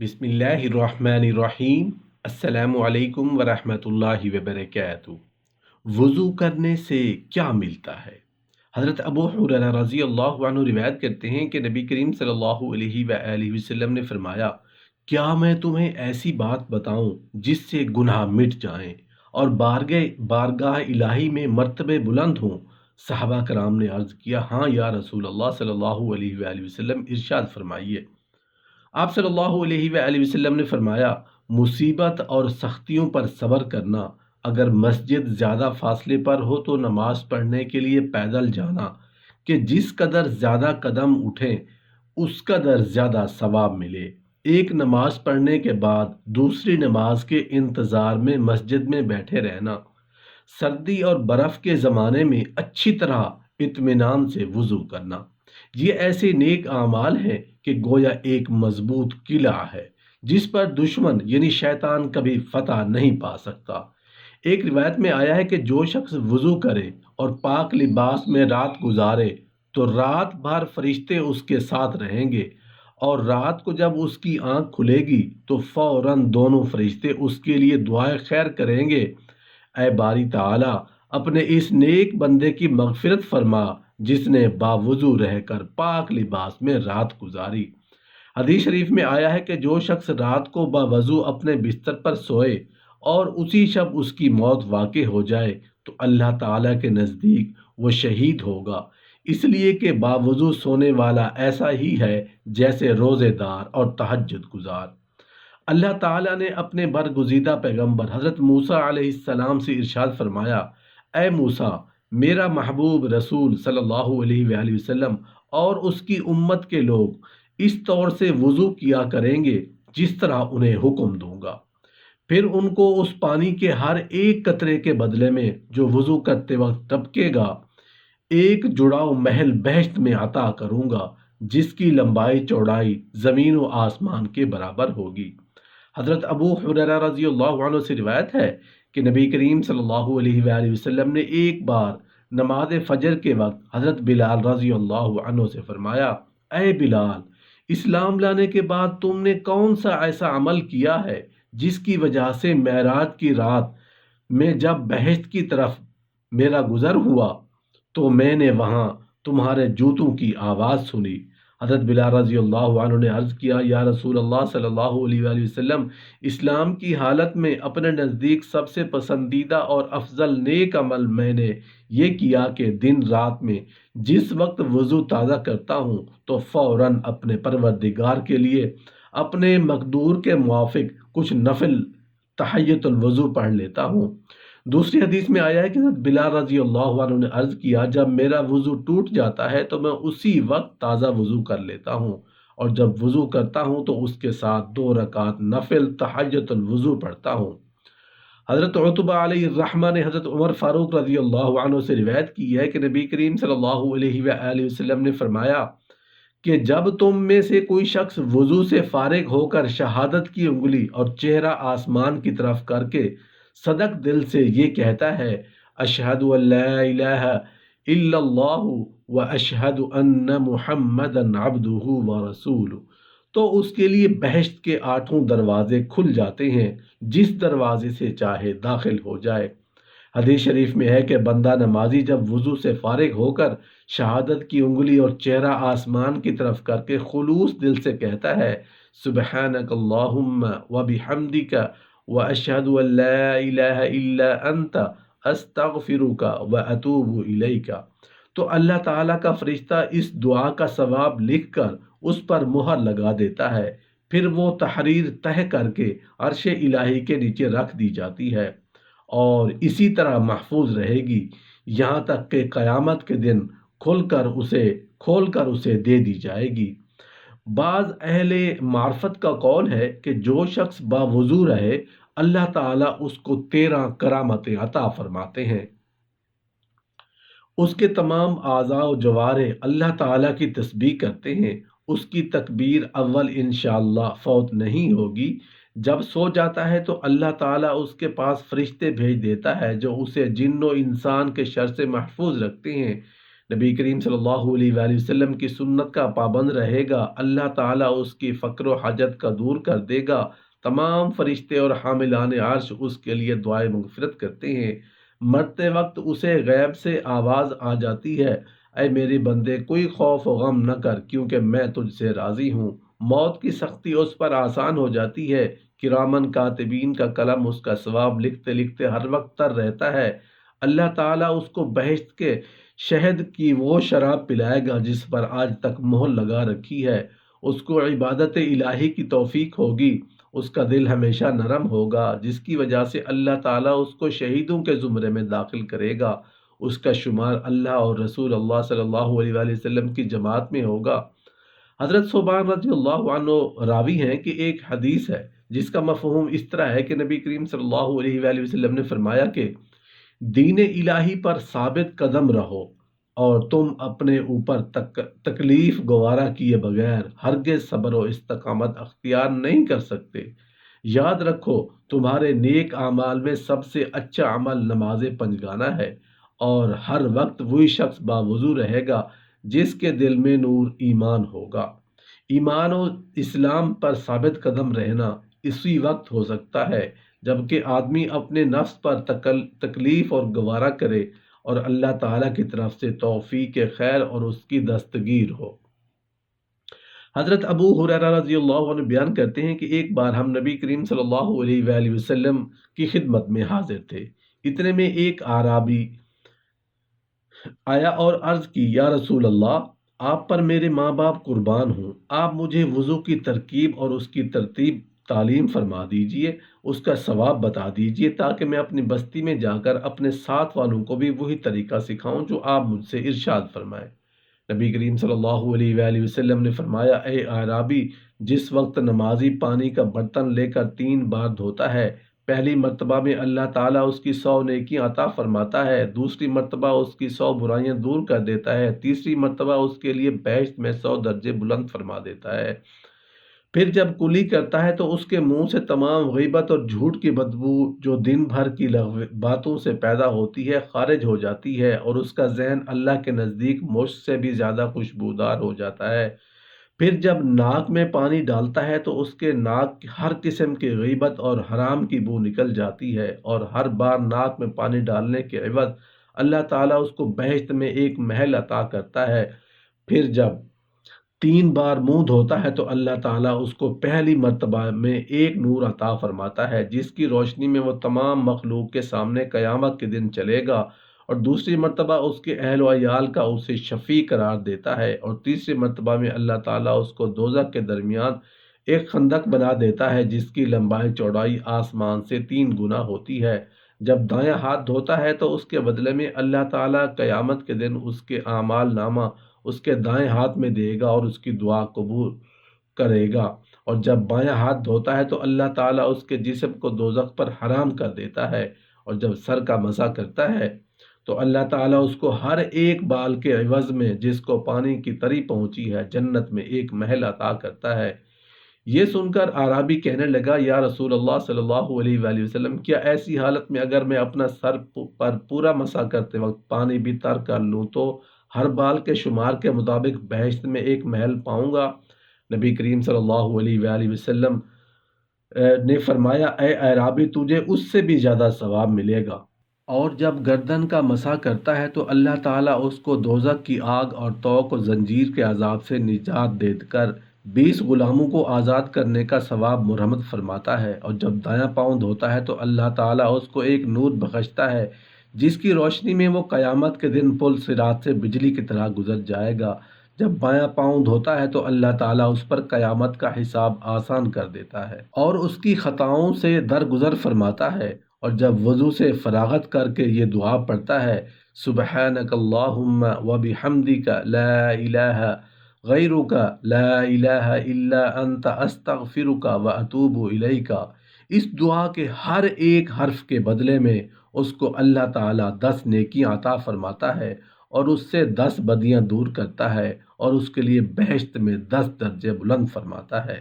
بسم اللہ الرحمن الرحیم۔ السلام علیکم ورحمۃ اللہ وبرکاتہ۔ وضو کرنے سے کیا ملتا ہے؟ حضرت ابو ہریرہ رضی اللہ عنہ روایت کرتے ہیں کہ نبی کریم صلی اللہ علیہ وآلہ وسلم نے فرمایا، کیا میں تمہیں ایسی بات بتاؤں جس سے گناہ مٹ جائیں اور بارگاہ الہی میں مرتبے بلند ہوں؟ صحابہ کرام نے عرض کیا، ہاں یا رسول اللہ صلی اللہ علیہ وآلہ وسلم، ارشاد فرمائیے۔ آپ صلی اللہ علیہ وآلہ وسلم نے فرمایا، مصیبت اور سختیوں پر صبر کرنا، اگر مسجد زیادہ فاصلے پر ہو تو نماز پڑھنے کے لیے پیدل جانا، کہ جس قدر زیادہ قدم اٹھیں اس قدر زیادہ ثواب ملے۔ ایک نماز پڑھنے کے بعد دوسری نماز کے انتظار میں مسجد میں بیٹھے رہنا، سردی اور برف کے زمانے میں اچھی طرح اطمینان سے وضو کرنا، یہ ایسے نیک اعمال ہیں کہ گویا ایک مضبوط قلعہ ہے جس پر دشمن یعنی شیطان کبھی فتح نہیں پا سکتا۔ ایک روایت میں آیا ہے کہ جو شخص وضو کرے اور پاک لباس میں رات گزارے تو رات بھر فرشتے اس کے ساتھ رہیں گے، اور رات کو جب اس کی آنکھ کھلے گی تو فوراً دونوں فرشتے اس کے لیے دعائے خیر کریں گے، اے باری تعالی اپنے اس نیک بندے کی مغفرت فرما جس نے باوضو رہ کر پاک لباس میں رات گزاری۔ حدیث شریف میں آیا ہے کہ جو شخص رات کو باوضو اپنے بستر پر سوئے اور اسی شب اس کی موت واقع ہو جائے تو اللہ تعالیٰ کے نزدیک وہ شہید ہوگا، اس لیے کہ باوضو سونے والا ایسا ہی ہے جیسے روزے دار اور تہجد گزار۔ اللہ تعالیٰ نے اپنے برگزیدہ پیغمبر حضرت موسیٰ علیہ السلام سے ارشاد فرمایا، اے موسیٰ، میرا محبوب رسول صلی اللہ علیہ وآلہ وسلم اور اس کی امت کے لوگ اس طور سے وضو کیا کریں گے جس طرح انہیں حکم دوں گا، پھر ان کو اس پانی کے ہر ایک قطرے کے بدلے میں جو وضو کرتے وقت ٹپکے گا ایک جڑاؤ محل بہشت میں عطا کروں گا جس کی لمبائی چوڑائی زمین و آسمان کے برابر ہوگی۔ حضرت ابو ہریرہ رضی اللہ عنہ سے روایت ہے کہ نبی کریم صلی اللہ علیہ وآلہ وسلم نے ایک بار نماز فجر کے وقت حضرت بلال رضی اللہ عنہ سے فرمایا، اے بلال، اسلام لانے کے بعد تم نے کون سا ایسا عمل کیا ہے جس کی وجہ سے معراج کی رات میں جب بہشت کی طرف میرا گزر ہوا تو میں نے وہاں تمہارے جوتوں کی آواز سنی؟ حضرت بلال رضی اللہ عنہ نے عرض کیا، یا رسول اللہ صلی اللہ علیہ وآلہ وسلم، اسلام کی حالت میں اپنے نزدیک سب سے پسندیدہ اور افضل نیک عمل میں نے یہ کیا کہ دن رات میں جس وقت وضو تازہ کرتا ہوں تو فوراً اپنے پروردگار کے لیے اپنے مقدور کے موافق کچھ نفل تحیۃ الوضو پڑھ لیتا ہوں۔ دوسری حدیث میں آیا ہے کہ حضرت بلال رضی اللہ عنہ نے عرض کیا، جب میرا وضو ٹوٹ جاتا ہے تو میں اسی وقت تازہ وضو کر لیتا ہوں، اور جب وضو کرتا ہوں تو اس کے ساتھ 2 رکعت نفل تحیۃ الوضو پڑھتا ہوں۔ حضرت عتبہ علیہ الرحمہ نے حضرت عمر فاروق رضی اللہ عنہ سے روایت کی ہے کہ نبی کریم صلی اللہ علیہ وآلہ وسلم نے فرمایا کہ جب تم میں سے کوئی شخص وضو سے فارغ ہو کر شہادت کی انگلی اور چہرہ آسمان کی طرف کر کے صدق دل سے یہ کہتا ہے، اشہد ان لا الہ الا اللہ و اشہد ان محمدا عبدہ و رسولہ، تو اس کے لیے بہشت کے 8 دروازے کھل جاتے ہیں، جس دروازے سے چاہے داخل ہو جائے۔ حدیث شریف میں ہے کہ بندہ نمازی جب وضو سے فارغ ہو کر شہادت کی انگلی اور چہرہ آسمان کی طرف کر کے خلوص دل سے کہتا ہے، سبحانک اللہم و بحمدک و اشہد ان لا الہ الا انت استغفرک و اتوب الیک، تو اللہ تعالیٰ کا فرشتہ اس دعا کا ثواب لکھ کر اس پر مہر لگا دیتا ہے، پھر وہ تحریر تہہ کر کے عرش الہی کے نیچے رکھ دی جاتی ہے اور اسی طرح محفوظ رہے گی یہاں تک کہ قیامت کے دن کھول کر اسے دے دی جائے گی۔ بعض اہل معرفت کا قول ہے کہ جو شخص باوضو رہے اللہ تعالیٰ اس کو 13 کرامتیں عطا فرماتے ہیں، اس کے تمام اعضاء و جوارح اللہ تعالیٰ کی تسبیح کرتے ہیں، اس کی تکبیر اول انشاءاللہ فوت نہیں ہوگی، جب سو جاتا ہے تو اللہ تعالیٰ اس کے پاس فرشتے بھیج دیتا ہے جو اسے جن و انسان کے شر سے محفوظ رکھتے ہیں، نبی کریم صلی اللہ علیہ وآلہ وسلم کی سنت کا پابند رہے گا، اللہ تعالیٰ اس کی فقر و حاجت کا دور کر دے گا۔ تمام فرشتے اور حاملان عرش اس کے لیے دعائے مغفرت کرتے ہیں۔ مرتے وقت اسے غیب سے آواز آ جاتی ہے، اے میرے بندے کوئی خوف و غم نہ کر کیونکہ میں تجھ سے راضی ہوں۔ موت کی سختی اس پر آسان ہو جاتی ہے، کرامن کاتبین کا قلم اس کا ثواب لکھتے لکھتے ہر وقت تر رہتا ہے۔ اللہ تعالیٰ اس کو بہشت کے شہد کی وہ شراب پلائے گا جس پر آج تک مہر لگا رکھی ہے۔ اس کو عبادت الہی کی توفیق ہوگی، اس کا دل ہمیشہ نرم ہوگا، جس کی وجہ سے اللہ تعالیٰ اس کو شہیدوں کے زمرے میں داخل کرے گا۔ اس کا شمار اللہ اور رسول اللہ صلی اللہ علیہ وآلہ وسلم کی جماعت میں ہوگا۔ حضرت ثوبان رضی اللہ عنہ راوی ہیں کہ ایک حدیث ہے جس کا مفہوم اس طرح ہے کہ نبی کریم صلی اللہ علیہ وآلہ وسلم نے فرمایا کہ دین الہی پر ثابت قدم رہو اور تم اپنے اوپر تکلیف گوارا کیے بغیر ہرگز صبر و استقامت اختیار نہیں کر سکتے۔ یاد رکھو تمہارے نیک اعمال میں سب سے اچھا عمل نماز پنجگانہ ہے، اور ہر وقت وہی شخص باوضو رہے گا جس کے دل میں نور ایمان ہوگا۔ ایمان و اسلام پر ثابت قدم رہنا اسی وقت ہو سکتا ہے جبکہ آدمی اپنے نفس پر تکلیف اور گوارا کرے اور اللہ تعالیٰ کی طرف سے توفیق خیر اور اس کی دستگیر ہو۔ حضرت ابو ہریرہ رضی اللہ عنہ بیان کرتے ہیں کہ ایک بار ہم نبی کریم صلی اللہ علیہ وآلہ وسلم کی خدمت میں حاضر تھے۔ اتنے میں ایک اعرابی آیا اور عرض کی، یا رسول اللہ، آپ پر میرے ماں باپ قربان ہوں، آپ مجھے وضو کی ترکیب اور اس کی ترتیب تعلیم فرما دیجئے، اس کا ثواب بتا دیجئے تاکہ میں اپنی بستی میں جا کر اپنے ساتھ والوں کو بھی وہی طریقہ سکھاؤں جو آپ مجھ سے ارشاد فرمائے۔ نبی کریم صلی اللہ علیہ وآلہ وسلم نے فرمایا، اے اعرابی، جس وقت نمازی پانی کا برتن لے کر 3 بار دھوتا ہے، پہلی مرتبہ میں اللہ تعالیٰ اس کی 100 نیکیاں عطا فرماتا ہے، دوسری مرتبہ اس کی 100 برائیاں دور کر دیتا ہے، تیسری مرتبہ اس کے لیے بہشت میں 100 درجے بلند فرما دیتا ہے۔ پھر جب کلی کرتا ہے تو اس کے منہ سے تمام غیبت اور جھوٹ کی بدبو جو دن بھر کی باتوں سے پیدا ہوتی ہے خارج ہو جاتی ہے، اور اس کا ذہن اللہ کے نزدیک مشک سے بھی زیادہ خوشبودار ہو جاتا ہے۔ پھر جب ناک میں پانی ڈالتا ہے تو اس کے ناک کی ہر قسم کی غیبت اور حرام کی بو نکل جاتی ہے، اور ہر بار ناک میں پانی ڈالنے کے عوض اللہ تعالیٰ اس کو بہشت میں ایک محل عطا کرتا ہے۔ پھر جب 3 بار منہ دھوتا ہے تو اللہ تعالیٰ اس کو پہلی مرتبہ میں ایک نور عطا فرماتا ہے جس کی روشنی میں وہ تمام مخلوق کے سامنے قیامت کے دن چلے گا، اور دوسری مرتبہ اس کے اہل و عیال کا اسے شفیع قرار دیتا ہے، اور تیسری مرتبہ میں اللہ تعالیٰ اس کو دوزخ کے درمیان ایک خندق بنا دیتا ہے جس کی لمبائی چوڑائی آسمان سے 3 گنا ہوتی ہے۔ جب دایاں ہاتھ دھوتا ہے تو اس کے بدلے میں اللہ تعالیٰ قیامت کے دن اس کے اعمال نامہ اس کے دائیں ہاتھ میں دے گا اور اس کی دعا قبول کرے گا، اور جب بایاں ہاتھ دھوتا ہے تو اللہ تعالیٰ اس کے جسم کو دوزخ پر حرام کر دیتا ہے، اور جب سر کا مسح کرتا ہے تو اللہ تعالیٰ اس کو ہر ایک بال کے عوض میں جس کو پانی کی تری پہنچی ہے جنت میں ایک محل عطا کرتا ہے۔ یہ سن کر اعرابی کہنے لگا، یا رسول اللہ صلی اللہ علیہ وآلہ وسلم، کیا ایسی حالت میں اگر میں اپنا سر پر پورا مسح کرتے وقت پانی بھی تر کر لوں تو ہر بال کے شمار کے مطابق بہشت میں ایک محل پاؤں گا؟ نبی کریم صلی اللہ علیہ وآلہ وسلم نے فرمایا، اے اعرابی، تجھے اس سے بھی زیادہ ثواب ملے گا۔ اور جب گردن کا مسح کرتا ہے تو اللہ تعالیٰ اس کو دوزخ کی آگ اور طوق و زنجیر کے عذاب سے نجات دے کر 20 غلاموں کو آزاد کرنے کا ثواب مرحمت فرماتا ہے، اور جب دایاں پاؤں دھوتا ہے تو اللہ تعالیٰ اس کو ایک نور بخشتا ہے جس کی روشنی میں وہ قیامت کے دن پل صراط سے بجلی کی طرح گزر جائے گا۔ جب بایاں پاؤں دھوتا ہے تو اللہ تعالیٰ اس پر قیامت کا حساب آسان کر دیتا ہے اور اس کی خطاؤں سے درگزر فرماتا ہے، اور جب وضو سے فراغت کر کے یہ دعا پڑھتا ہے، سبحانک اللہم وبحمدک لا الہ غیرک لا الہ الا انت استغفرک واتوب الیک، اس دعا کے ہر ایک حرف کے بدلے میں اس کو اللہ تعالیٰ 10 نیکیاں عطا فرماتا ہے، اور اس سے 10 بدیاں دور کرتا ہے، اور اس کے لیے بہشت میں 10 درجے بلند فرماتا ہے۔